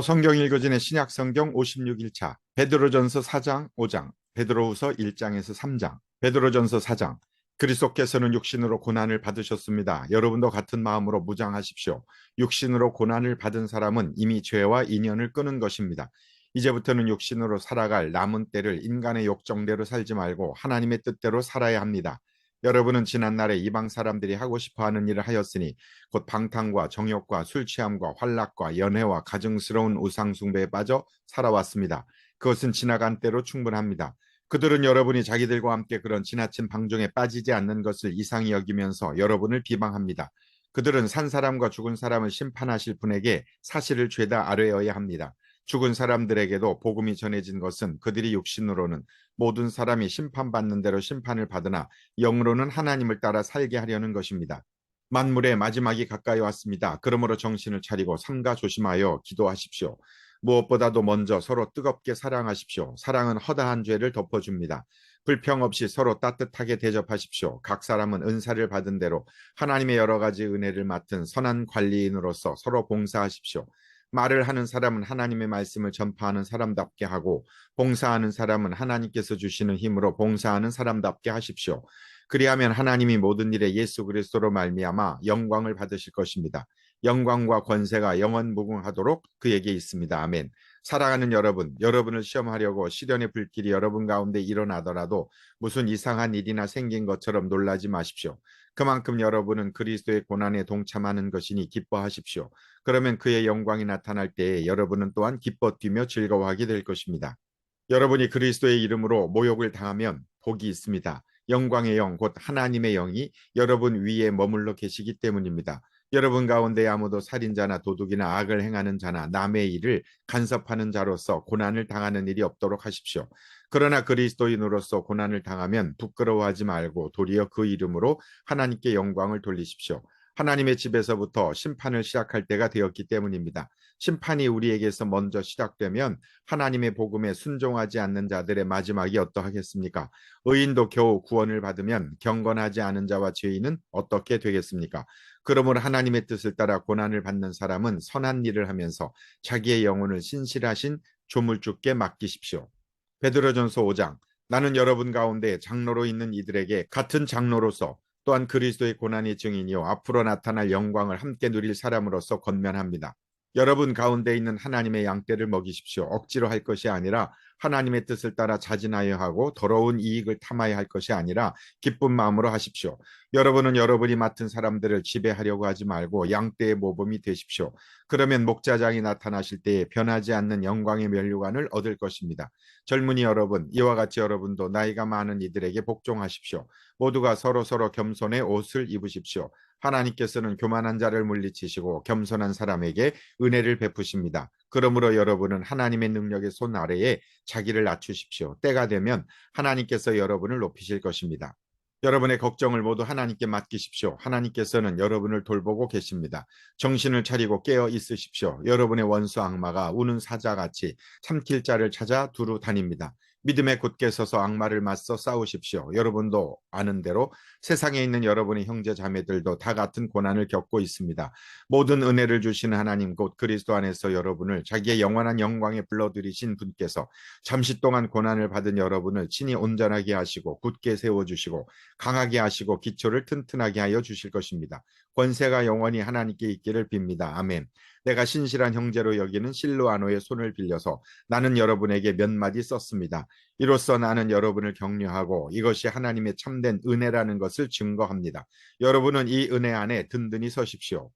성경 읽어진의 신약 성경 56일차 베드로전서 4장 5장 베드로후서 1장에서 3장 베드로전서 4장 그리스도께서는 육신으로 고난을 받으셨습니다. 여러분도 같은 마음으로 무장하십시오. 육신으로 고난을 받은 사람은 이미 죄와 인연을 끊은 것입니다. 이제부터는 육신으로 살아갈 남은 때를 인간의 욕정대로 살지 말고 하나님의 뜻대로 살아야 합니다. 여러분은 지난날에 이방 사람들이 하고 싶어하는 일을 하였으니 곧 방탕과 정욕과 술 취함과 환락과 연애와 가증스러운 우상 숭배에 빠져 살아왔습니다. 그것은 지나간 때로 충분합니다. 그들은 여러분이 자기들과 함께 그런 지나친 방종에 빠지지 않는 것을 이상히 여기면서 여러분을 비방합니다. 그들은 산 사람과 죽은 사람을 심판하실 분에게 사실을 죄다 아뢰어야 합니다. 죽은 사람들에게도 복음이 전해진 것은 그들이 육신으로는 모든 사람이 심판받는 대로 심판을 받으나 영으로는 하나님을 따라 살게 하려는 것입니다. 만물의 마지막이 가까이 왔습니다. 그러므로 정신을 차리고 삼가 조심하여 기도하십시오. 무엇보다도 먼저 서로 뜨겁게 사랑하십시오. 사랑은 허다한 죄를 덮어줍니다. 불평 없이 서로 따뜻하게 대접하십시오. 각 사람은 은사를 받은 대로 하나님의 여러 가지 은혜를 맡은 선한 관리인으로서 서로 봉사하십시오. 말을 하는 사람은 하나님의 말씀을 전파하는 사람답게 하고 봉사하는 사람은 하나님께서 주시는 힘으로 봉사하는 사람답게 하십시오. 그리하면 하나님이 모든 일에 예수 그리스도로 말미암아 영광을 받으실 것입니다. 영광과 권세가 영원 무궁하도록 그에게 있습니다. 아멘. 사랑하는 여러분, 여러분을 시험하려고 시련의 불길이 여러분 가운데 일어나더라도 무슨 이상한 일이나 생긴 것처럼 놀라지 마십시오. 그만큼 여러분은 그리스도의 고난에 동참하는 것이니 기뻐하십시오. 그러면 그의 영광이 나타날 때에 여러분은 또한 기뻐 뛰며 즐거워하게 될 것입니다. 여러분이 그리스도의 이름으로 모욕을 당하면 복이 있습니다. 영광의 영, 곧 하나님의 영이 여러분 위에 머물러 계시기 때문입니다. 여러분 가운데 아무도 살인자나 도둑이나 악을 행하는 자나 남의 일을 간섭하는 자로서 고난을 당하는 일이 없도록 하십시오. 그러나 그리스도인으로서 고난을 당하면 부끄러워하지 말고 도리어 그 이름으로 하나님께 영광을 돌리십시오. 하나님의 집에서부터 심판을 시작할 때가 되었기 때문입니다. 심판이 우리에게서 먼저 시작되면 하나님의 복음에 순종하지 않는 자들의 마지막이 어떠하겠습니까? 의인도 겨우 구원을 받으면 경건하지 않은 자와 죄인은 어떻게 되겠습니까? 그러므로 하나님의 뜻을 따라 고난을 받는 사람은 선한 일을 하면서 자기의 영혼을 신실하신 조물주께 맡기십시오. 베드로전서 5장 나는 여러분 가운데 장로로 있는 이들에게 같은 장로로서 또한 그리스도의 고난의 증인이요 앞으로 나타날 영광을 함께 누릴 사람으로서 권면합니다. 여러분 가운데 있는 하나님의 양떼를 먹이십시오. 억지로 할 것이 아니라 하나님의 뜻을 따라 자진하여 하고 더러운 이익을 탐하여 할 것이 아니라 기쁜 마음으로 하십시오. 여러분은 여러분이 맡은 사람들을 지배하려고 하지 말고 양떼의 모범이 되십시오. 그러면 목자장이 나타나실 때에 변하지 않는 영광의 면류관을 얻을 것입니다. 젊은이 여러분, 이와 같이 여러분도 나이가 많은 이들에게 복종하십시오. 모두가 서로서로 겸손의 옷을 입으십시오. 하나님께서는 교만한 자를 물리치시고 겸손한 사람에게 은혜를 베푸십니다. 그러므로 여러분은 하나님의 능력의 손 아래에 자기를 낮추십시오. 때가 되면 하나님께서 여러분을 높이실 것입니다. 여러분의 걱정을 모두 하나님께 맡기십시오. 하나님께서는 여러분을 돌보고 계십니다. 정신을 차리고 깨어 있으십시오. 여러분의 원수 악마가 우는 사자같이 삼킬 자를 찾아 두루 다닙니다. 믿음에 굳게 서서 악마를 맞서 싸우십시오. 여러분도 아는 대로 세상에 있는 여러분의 형제 자매들도 다 같은 고난을 겪고 있습니다. 모든 은혜를 주시는 하나님 곧 그리스도 안에서 여러분을 자기의 영원한 영광에 불러들이신 분께서 잠시 동안 고난을 받은 여러분을 친히 온전하게 하시고 굳게 세워주시고 강하게 하시고 기초를 튼튼하게 하여 주실 것입니다. 권세가 영원히 하나님께 있기를 빕니다. 아멘. 내가 신실한 형제로 여기는 실로아노의 손을 빌려서 나는 여러분에게 몇 마디 썼습니다. 이로써 나는 여러분을 격려하고 이것이 하나님의 참된 은혜라는 것을 증거합니다. 여러분은 이 은혜 안에 든든히 서십시오.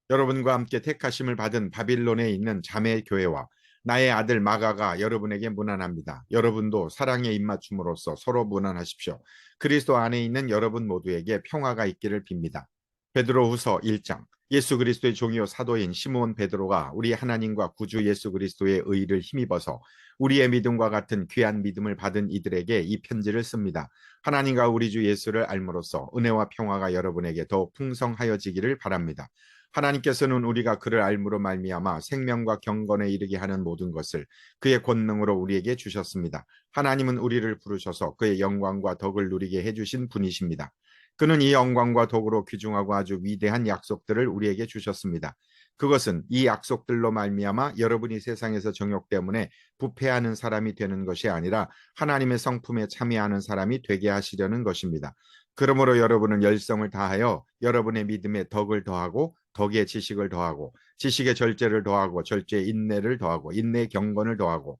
여러분과 함께 택하심을 받은 바빌론에 있는 자매 교회와 나의 아들 마가가 여러분에게 문안합니다. 여러분도 사랑의 입맞춤으로써 서로 문안하십시오. 그리스도 안에 있는 여러분 모두에게 평화가 있기를 빕니다. 베드로후서 1장 예수 그리스도의 종이요 사도인 시므온 베드로가 우리 하나님과 구주 예수 그리스도의 의를 힘입어서 우리의 믿음과 같은 귀한 믿음을 받은 이들에게 이 편지를 씁니다. 하나님과 우리 주 예수를 알므로써 은혜와 평화가 여러분에게 더 풍성하여지기를 바랍니다. 하나님께서는 우리가 그를 알므로 말미암아 생명과 경건에 이르게 하는 모든 것을 그의 권능으로 우리에게 주셨습니다. 하나님은 우리를 부르셔서 그의 영광과 덕을 누리게 해주신 분이십니다. 그는 이 영광과 덕으로 귀중하고 아주 위대한 약속들을 우리에게 주셨습니다. 그것은 이 약속들로 말미암아 여러분이 세상에서 정욕 때문에 부패하는 사람이 되는 것이 아니라 하나님의 성품에 참여하는 사람이 되게 하시려는 것입니다. 그러므로 여러분은 열성을 다하여 여러분의 믿음에 덕을 더하고 덕에 지식을 더하고 지식에 절제를 더하고 절제에 인내를 더하고 인내에 경건을 더하고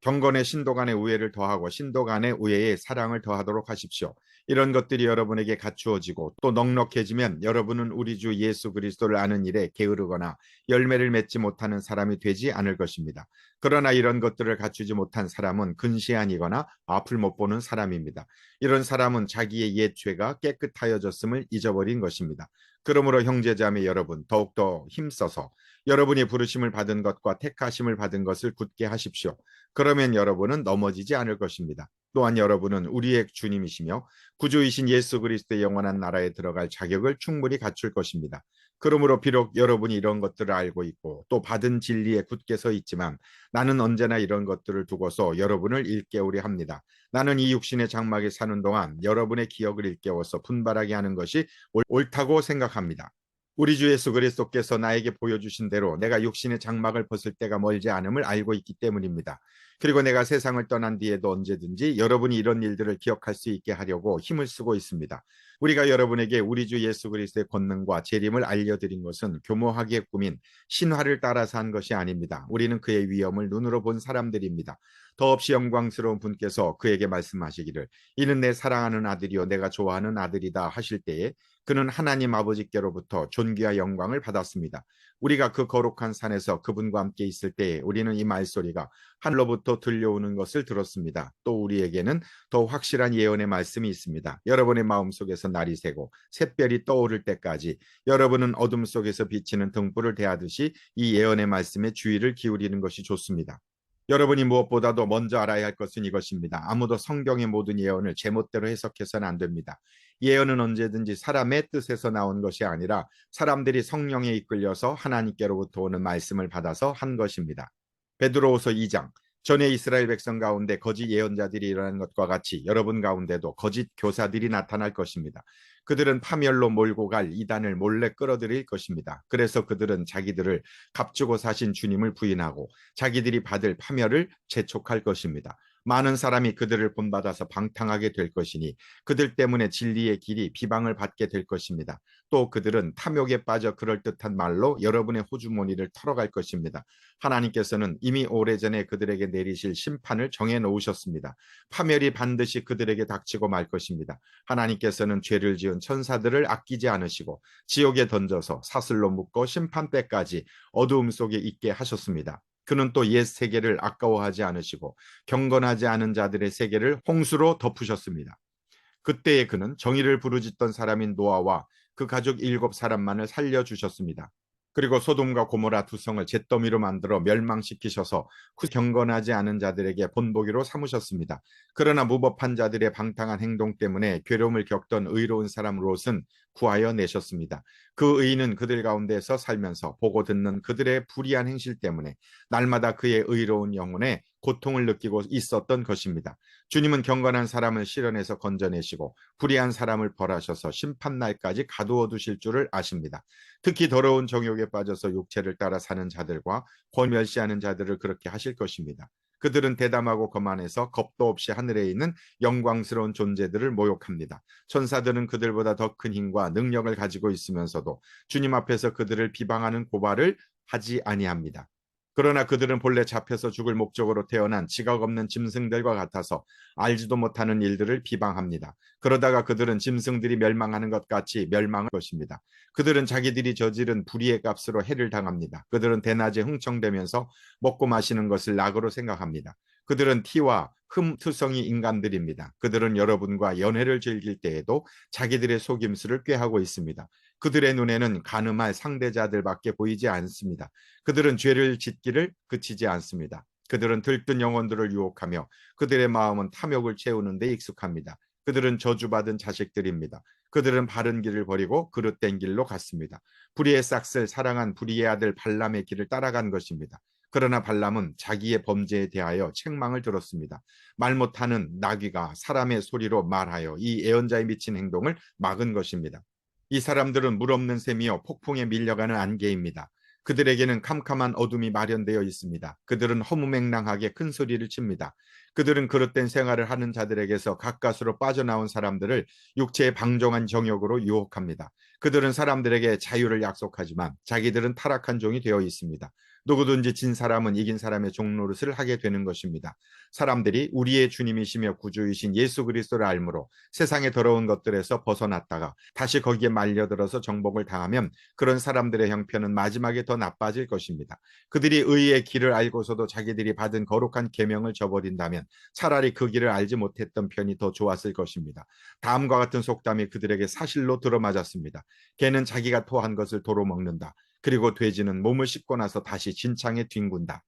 경건에 신도 간의 우애를 더하고 신도 간의 우애에 사랑을 더하도록 하십시오. 이런 것들이 여러분에게 갖추어지고 또 넉넉해지면 여러분은 우리 주 예수 그리스도를 아는 일에 게으르거나 열매를 맺지 못하는 사람이 되지 않을 것입니다. 그러나 이런 것들을 갖추지 못한 사람은 근시안이거나 앞을 못 보는 사람입니다. 이런 사람은 자기의 옛 죄가 깨끗하여졌음을 잊어버린 것입니다. 그러므로 형제자매 여러분, 더욱더 힘써서 여러분이 부르심을 받은 것과 택하심을 받은 것을 굳게 하십시오. 그러면 여러분은 넘어지지 않을 것입니다. 또한 여러분은 우리의 주님이시며 구주이신 예수 그리스도의 영원한 나라에 들어갈 자격을 충분히 갖출 것입니다. 그러므로 비록 여러분이 이런 것들을 알고 있고 또 받은 진리에 굳게 서 있지만 나는 언제나 이런 것들을 두고서 여러분을 일깨우려 합니다. 나는 이 육신의 장막에 사는 동안 여러분의 기억을 일깨워서 분발하게 하는 것이 옳다고 생각합니다. 우리 주 예수 그리스도께서 나에게 보여주신 대로 내가 육신의 장막을 벗을 때가 멀지 않음을 알고 있기 때문입니다. 그리고 내가 세상을 떠난 뒤에도 언제든지 여러분이 이런 일들을 기억할 수 있게 하려고 힘을 쓰고 있습니다. 우리가 여러분에게 우리 주 예수 그리스도의 권능과 재림을 알려드린 것은 교모하게 꾸민 신화를 따라서 한 것이 아닙니다. 우리는 그의 위엄을 눈으로 본 사람들입니다. 더없이 영광스러운 분께서 그에게 말씀하시기를 이는 내 사랑하는 아들이요 내가 좋아하는 아들이다 하실 때에 그는 하나님 아버지께로부터 존귀와 영광을 받았습니다. 우리가 그 거룩한 산에서 그분과 함께 있을 때에 우리는 이 말소리가 하늘로부터 들려오는 것을 들었습니다. 또 우리에게는 더 확실한 예언의 말씀이 있습니다. 여러분의 마음속에서 날이 새고 샛별이 떠오를 때까지 여러분은 어둠 속에서 비치는 등불을 대하듯이 이 예언의 말씀에 주의를 기울이는 것이 좋습니다. 여러분이 무엇보다도 먼저 알아야 할 것은 이것입니다. 아무도 성경의 모든 예언을 제멋대로 해석해서는 안 됩니다. 예언은 언제든지 사람의 뜻에서 나온 것이 아니라 사람들이 성령에 이끌려서 하나님께로부터 오는 말씀을 받아서 한 것입니다. 베드로후서 2장 전에 이스라엘 백성 가운데 거짓 예언자들이 일어난 것과 같이 여러분 가운데도 거짓 교사들이 나타날 것입니다. 그들은 파멸로 몰고 갈 이단을 몰래 끌어들일 것입니다. 그래서 그들은 자기들을 값주고 사신 주님을 부인하고 자기들이 받을 파멸을 재촉할 것입니다. 많은 사람이 그들을 본받아서 방탕하게 될 것이니 그들 때문에 진리의 길이 비방을 받게 될 것입니다. 또 그들은 탐욕에 빠져 그럴듯한 말로 여러분의 호주머니를 털어갈 것입니다. 하나님께서는 이미 오래전에 그들에게 내리실 심판을 정해 놓으셨습니다. 파멸이 반드시 그들에게 닥치고 말 것입니다. 하나님께서는 죄를 지은 천사들을 아끼지 않으시고 지옥에 던져서 사슬로 묶어 심판때까지 어두움 속에 있게 하셨습니다. 그는 또 옛 세계를 아까워하지 않으시고 경건하지 않은 자들의 세계를 홍수로 덮으셨습니다. 그때에 그는 정의를 부르짖던 사람인 노아와 그 가족 7사람만을 살려주셨습니다. 그리고 소돔과 고모라 두 성을 잿더미로 만들어 멸망시키셔서 그 경건하지 않은 자들에게 본보기로 삼으셨습니다. 그러나 무법한 자들의 방탕한 행동 때문에 괴로움을 겪던 의로운 사람 롯은 구하여 내셨습니다. 그 의인은 그들 가운데서 살면서 보고 듣는 그들의 불의한 행실 때문에 날마다 그의 의로운 영혼에 고통을 느끼고 있었던 것입니다. 주님은 경건한 사람을 실현해서 건져내시고 불의한 사람을 벌하셔서 심판날까지 가두어 두실 줄을 아십니다. 특히 더러운 정욕에 빠져서 육체를 따라 사는 자들과 권멸시하는 자들을 그렇게 하실 것입니다. 그들은 대담하고 거만해서 겁도 없이 하늘에 있는 영광스러운 존재들을 모욕합니다. 천사들은 그들보다 더 큰 힘과 능력을 가지고 있으면서도 주님 앞에서 그들을 비방하는 고발을 하지 아니합니다. 그러나 그들은 본래 잡혀서 죽을 목적으로 태어난 지각 없는 짐승들과 같아서 알지도 못하는 일들을 비방합니다. 그러다가 그들은 짐승들이 멸망하는 것 같이 멸망할 것입니다. 그들은 자기들이 저지른 불의의 값으로 해를 당합니다. 그들은 대낮에 흥청대면서 먹고 마시는 것을 낙으로 생각합니다. 그들은 티와 흠투성이 인간들입니다. 그들은 여러분과 연애를 즐길 때에도 자기들의 속임수를 꾀하고 있습니다. 그들의 눈에는 간음할 상대자들밖에 보이지 않습니다. 그들은 죄를 짓기를 그치지 않습니다. 그들은 들뜬 영혼들을 유혹하며 그들의 마음은 탐욕을 채우는 데 익숙합니다. 그들은 저주받은 자식들입니다. 그들은 바른 길을 버리고 그릇된 길로 갔습니다. 불의의 싹을 사랑한 불의의 아들 발람의 길을 따라간 것입니다. 그러나 발람은 자기의 범죄에 대하여 책망을 들었습니다. 말 못하는 나귀가 사람의 소리로 말하여 이 예언자의 미친 행동을 막은 것입니다. 이 사람들은 물 없는 샘이요 폭풍에 밀려가는 안개입니다. 그들에게는 캄캄한 어둠이 마련되어 있습니다. 그들은 허무맹랑하게 큰 소리를 칩니다. 그들은 그릇된 생활을 하는 자들에게서 가까스로 빠져나온 사람들을 육체의 방종한 정욕으로 유혹합니다. 그들은 사람들에게 자유를 약속하지만 자기들은 타락한 종이 되어 있습니다. 누구든지 진 사람은 이긴 사람의 종노릇을 하게 되는 것입니다. 사람들이 우리의 주님이시며 구주이신 예수 그리스도를 알므로 세상의 더러운 것들에서 벗어났다가 다시 거기에 말려들어서 정복을 당하면 그런 사람들의 형편은 마지막에 더 나빠질 것입니다. 그들이 의의 길을 알고서도 자기들이 받은 거룩한 계명을 저버린다면 차라리 그 길을 알지 못했던 편이 더 좋았을 것입니다. 다음과 같은 속담이 그들에게 사실로 들어맞았습니다. 개는 자기가 토한 것을 도로 먹는다. 그리고 돼지는 몸을 씻고 나서 다시 진창에 뒹군다.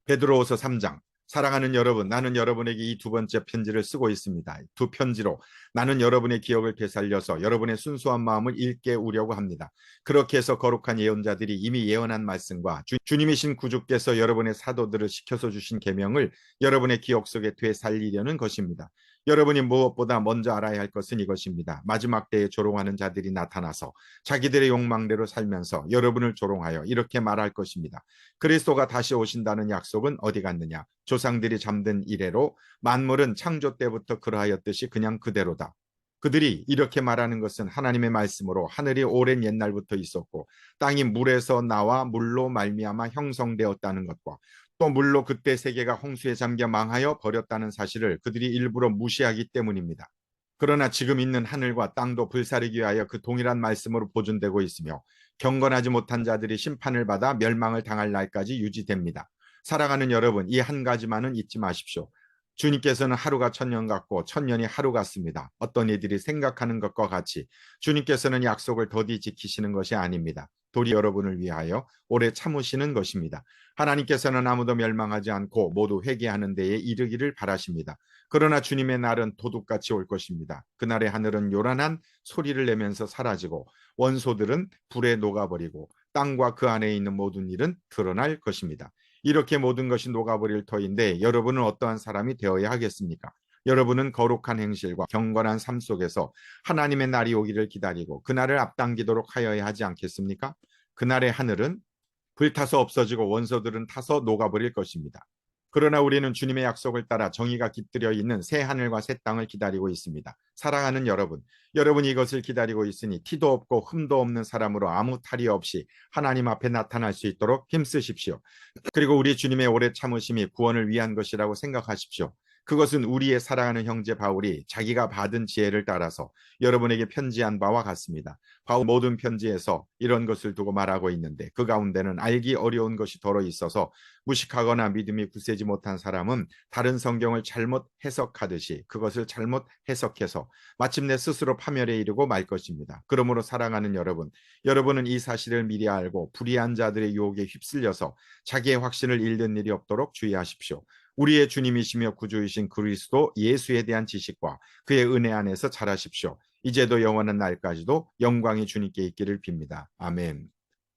베드로후서 3장. 사랑하는 여러분, 나는 여러분에게 이 두 번째 편지를 쓰고 있습니다. 두 편지로 나는 여러분의 기억을 되살려서 여러분의 순수한 마음을 읽게 우려고 합니다. 그렇게 해서 거룩한 예언자들이 이미 예언한 말씀과 주님이신 구주께서 여러분의 사도들을 시켜서 주신 계명을 여러분의 기억 속에 되살리려는 것입니다. 여러분이 무엇보다 먼저 알아야 할 것은 이것입니다. 마지막 때에 조롱하는 자들이 나타나서 자기들의 욕망대로 살면서 여러분을 조롱하여 이렇게 말할 것입니다. 그리스도가 다시 오신다는 약속은 어디 갔느냐? 조상들이 잠든 이래로 만물은 창조 때부터 그러하였듯이 그냥 그대로다. 그들이 이렇게 말하는 것은 하나님의 말씀으로 하늘이 오랜 옛날부터 있었고 땅이 물에서 나와 물로 말미암아 형성되었다는 것과 또 물로 그때 세계가 홍수에 잠겨 망하여 버렸다는 사실을 그들이 일부러 무시하기 때문입니다. 그러나 지금 있는 하늘과 땅도 불사르기 위하여 그 동일한 말씀으로 보존되고 있으며 경건하지 못한 자들이 심판을 받아 멸망을 당할 날까지 유지됩니다. 사랑하는 여러분, 이 한 가지만은 잊지 마십시오. 주님께서는 하루가 천년 같고 천년이 하루 같습니다. 어떤 이들이 생각하는 것과 같이 주님께서는 약속을 더디 지키시는 것이 아닙니다. 도리 여러분을 위하여 오래 참으시는 것입니다. 하나님께서는 아무도 멸망하지 않고 모두 회개하는 데에 이르기를 바라십니다. 그러나 주님의 날은 도둑같이 올 것입니다. 그날의 하늘은 요란한 소리를 내면서 사라지고 원소들은 불에 녹아버리고 땅과 그 안에 있는 모든 일은 드러날 것입니다. 이렇게 모든 것이 녹아버릴 터인데 여러분은 어떠한 사람이 되어야 하겠습니까? 여러분은 거룩한 행실과 경건한 삶 속에서 하나님의 날이 오기를 기다리고 그날을 앞당기도록 하여야 하지 않겠습니까? 그날의 하늘은 불타서 없어지고 원소들은 타서 녹아버릴 것입니다. 그러나 우리는 주님의 약속을 따라 정의가 깃들여 있는 새 하늘과 새 땅을 기다리고 있습니다. 사랑하는 여러분, 여러분이 이것을 기다리고 있으니 티도 없고 흠도 없는 사람으로 아무 탈이 없이 하나님 앞에 나타날 수 있도록 힘쓰십시오. 그리고 우리 주님의 오래 참으심이 구원을 위한 것이라고 생각하십시오. 그것은 우리의 사랑하는 형제 바울이 자기가 받은 지혜를 따라서 여러분에게 편지한 바와 같습니다. 바울 모든 편지에서 이런 것을 두고 말하고 있는데 그 가운데는 알기 어려운 것이 더러 있어서 무식하거나 믿음이 굳세지 못한 사람은 다른 성경을 잘못 해석하듯이 그것을 잘못 해석해서 마침내 스스로 파멸에 이르고 말 것입니다. 그러므로 사랑하는 여러분, 여러분은 이 사실을 미리 알고 불의한 자들의 유혹에 휩쓸려서 자기의 확신을 잃는 일이 없도록 주의하십시오. 우리의 주님이시며 구주이신 그리스도 예수에 대한 지식과 그의 은혜 안에서 자라십시오. 이제도 영원한 날까지도 영광이 주님께 있기를 빕니다. 아멘.